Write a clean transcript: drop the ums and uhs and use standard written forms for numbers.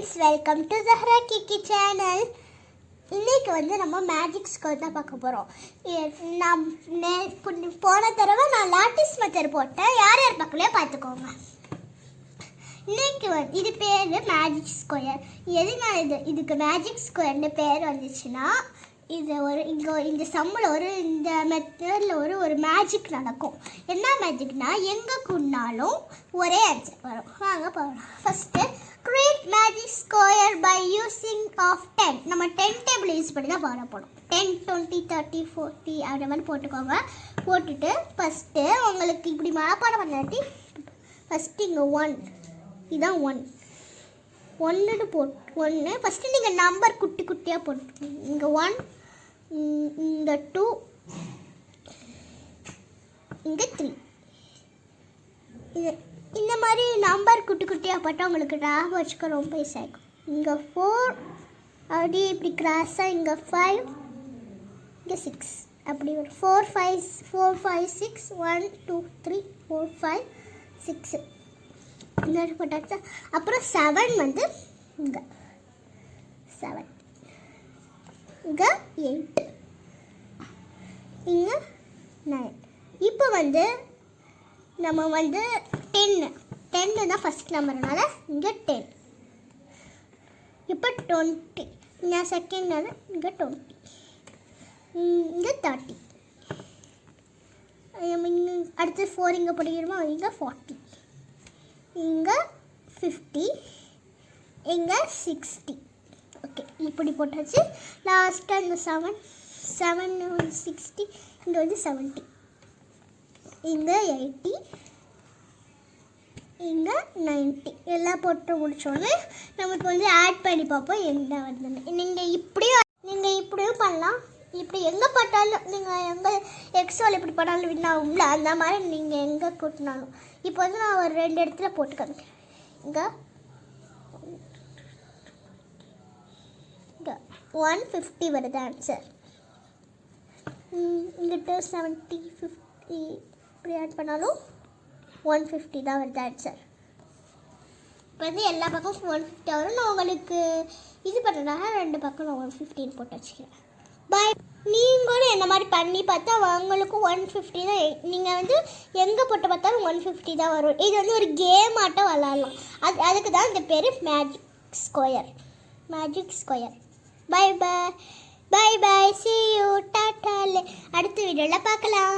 Friends, welcome to Zahra Kiki channel. இன்றைக்கி வந்து நம்ம மேஜிக் ஸ்கொயர் தான் பார்க்க போகிறோம். நான் போன தடவை நான் லாட்டிஸ் மெத்தட் போட்டேன். யார் யார் பார்க்கலையோ பார்த்துக்கோங்க. இன்றைக்கி இது பேர் மேஜிக் ஸ்கொயர். எதுனால இதுக்கு மேஜிக் ஸ்கொயர்னு பேர் வந்துச்சுன்னா, இது இந்த சம்மில் இந்த மெத்தடில் ஒரு மேஜிக் நடக்கும். என்ன மேஜிக்னா, எங்கே கூடினாலும் ஒரே ஆன்சர் வரும். வாங்க போகலாம். First create magic square by using of 10. நம்ம 10 டேபிள் யூஸ் பண்ணி தான் போட போகிறோம். 10, 20, 30, 40 அப்படி மாதிரி போட்டுக்கோங்க. போட்டுட்டு ஃபஸ்ட்டு உங்களுக்கு இப்படி மனப்பாடம் பண்ணாட்டி ஃபஸ்ட்டு இங்கே 1, இதுதான் 1 1 ஃபஸ்ட்டு நீங்கள் நம்பர் குட்டி குட்டியாக போட்டு இங்கே 1, இங்கே 2, இங்கே 3. இந்த மாதிரி நம்பர் குட்டி குட்டியாக போட்டால் உங்களுக்கு ஞாபகம் வச்சுக்க ரொம்ப ஈஸியாக இருக்கும். இங்கே 4 அப்படியே இப்படி கிராஸாக, இங்கே 5, இங்கே 6 அப்படி ஒரு 4, 5, 6 1, 2, 3, 4, 5, 6 இந்த மாதிரி போட்டாச்சா. அப்புறம் 7 வந்து இங்கே 7, இங்கே 8, இங்கே 9. இப்போ வந்து நம்ம வந்து 10 தான் ஃபஸ்ட் நம்பர்னால இங்கே 10. இப்போ 20, இங்கே செகண்ட் நம்பர், இங்கே 20, இங்கே 30. அடுத்து 4 இங்கே படிக்கிறோமா, இங்கே 40, இங்கே 50, இங்கே 60. ஓகே, இப்படி போட்டாச்சு. லாஸ்ட்டாக இந்த 7 60, இங்கே வந்து 70, இங்கே 80, இங்கே 90 எல்லாம் போட்டு முடிச்சோடனே நமக்கு வந்து ஆட் பண்ணி பார்ப்போம் என்ன வருதுன்னு. நீங்கள் இப்படியும் பண்ணலாம். இப்படி எங்கே போட்டாலும், நீங்கள் எங்கே எக்ஸோல் எப்படி போட்டாலும் வின் ஆகும்ல, அந்த மாதிரி நீங்கள் எங்கே கூட்டினாலும். இப்போ வந்து நான் ஒரு 2 இடத்துல போட்டு காமிக்கிறேன். இங்கே 150 வருது ஆன்சர். இங்கிட்ட 70, 50 இப்படி ஆட் பண்ணாலும் 150 தான் வருது ஆன்சர். இப்போ வந்து எல்லா பக்கமும் 150 வரும். நான் உங்களுக்கு இது பண்ணுறதுனால 2 பக்கம் நான் 150 போட்டு வச்சுக்கிறேன். பாய். நீங்களும் என்ன மாதிரி பண்ணி பார்த்தா உங்களுக்கும் 150 தான். நீங்கள் வந்து எங்கே போட்டு பார்த்தாலும் 150 தான் வரும். இது வந்து ஒரு கேம் ஆட்டம் விளாட்லாம். அதுக்கு தான் இந்த பேர் magic square. Bye bye. See you. டாட்டா. அடுத்த வீடியோவில் பார்க்கலாம்.